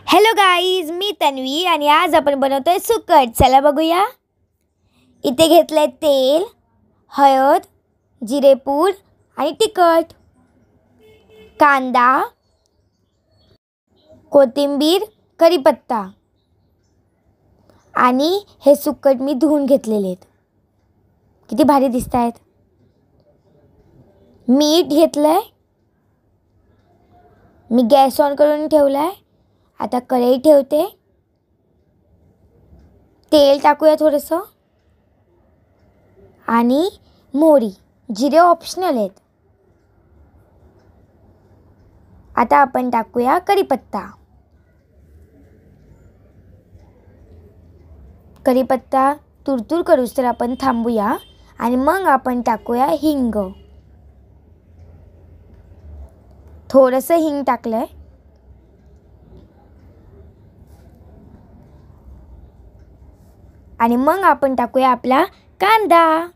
Hello guys, मी तन्वी आणि आज आपण बनवतोय सुकट. चला बघूया. इथे घेतलंय तेल, हळद, जिरेपूड आणि तिखट, कांदा, कोथिंबीर, कढीपत्ता आणि हे सुकट मी धुवून घेतलेले आहेत. किती भारी दिसत आहेत. मीठ घेतलंय. मी गॅस ऑन करून ठेवलाय. आता कढई ठेवते. तेल टाकूया थोडंसं आणि मोहरी. जिरे ऑप्शनल आहेत. आता आपण टाकूया कढीपत्ता. कढीपत्ता तुरतुर करूस तर आपण थांबूया आणि मग आपण टाकूया हिंग. थोडंसं हिंग टाकलंय. आणि मग आपण टाकूया आपला कांदा.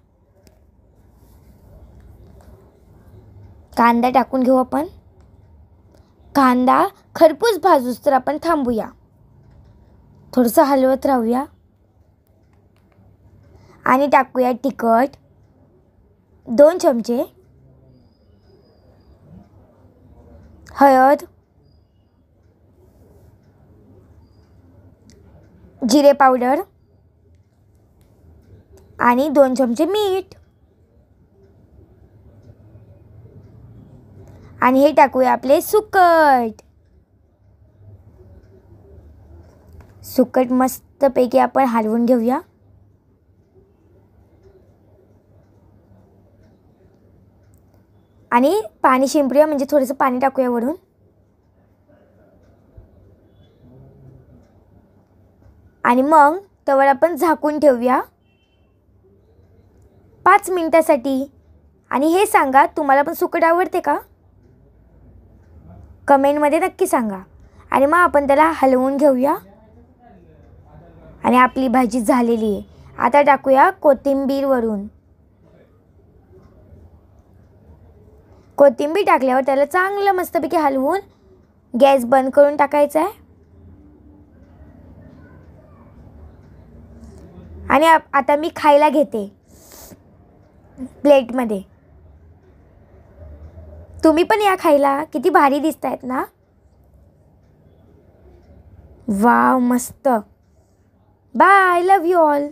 कांदा टाकून घेऊ आपण. कांदा खरपूस भाजूस तर आपण थांबूया. थोडंसं हलवत राहूया. आणि टाकूया तिखट 2 चमचे, हळद, जिरे पावडर आणि 2 चमचे मीठ. आणि हे टाकूया आपले सुकट. सुकट मस्तपैकी आपण हलवून घेऊया. आणि पाणी शिंपडूया, म्हणजे थोडंसं पाणी टाकूया वरून. आणि मग तवर आपण झाकून ठेवूया 5 मिनिटासाठी. आणि हे सांगा, तुम्हाला पण सुकट आवडते का? कमेंटमध्ये नक्की सांगा. आणि मग आपण त्याला हलवून घेऊया. आणि आपली भाजी झालेली आहे. आता टाकूया कोथिंबीर वरून. कोथिंबीर टाकल्यावर त्याला चांगलं मस्तपैकी हलवून गॅस बंद करून टाकायचा आहे. आणि आता मी खायला घेते प्लेटमध्ये. तुम्ही पण या खायला. किती भारी दिसत आहेत ना. वाव, मस्त. Bye, love you all.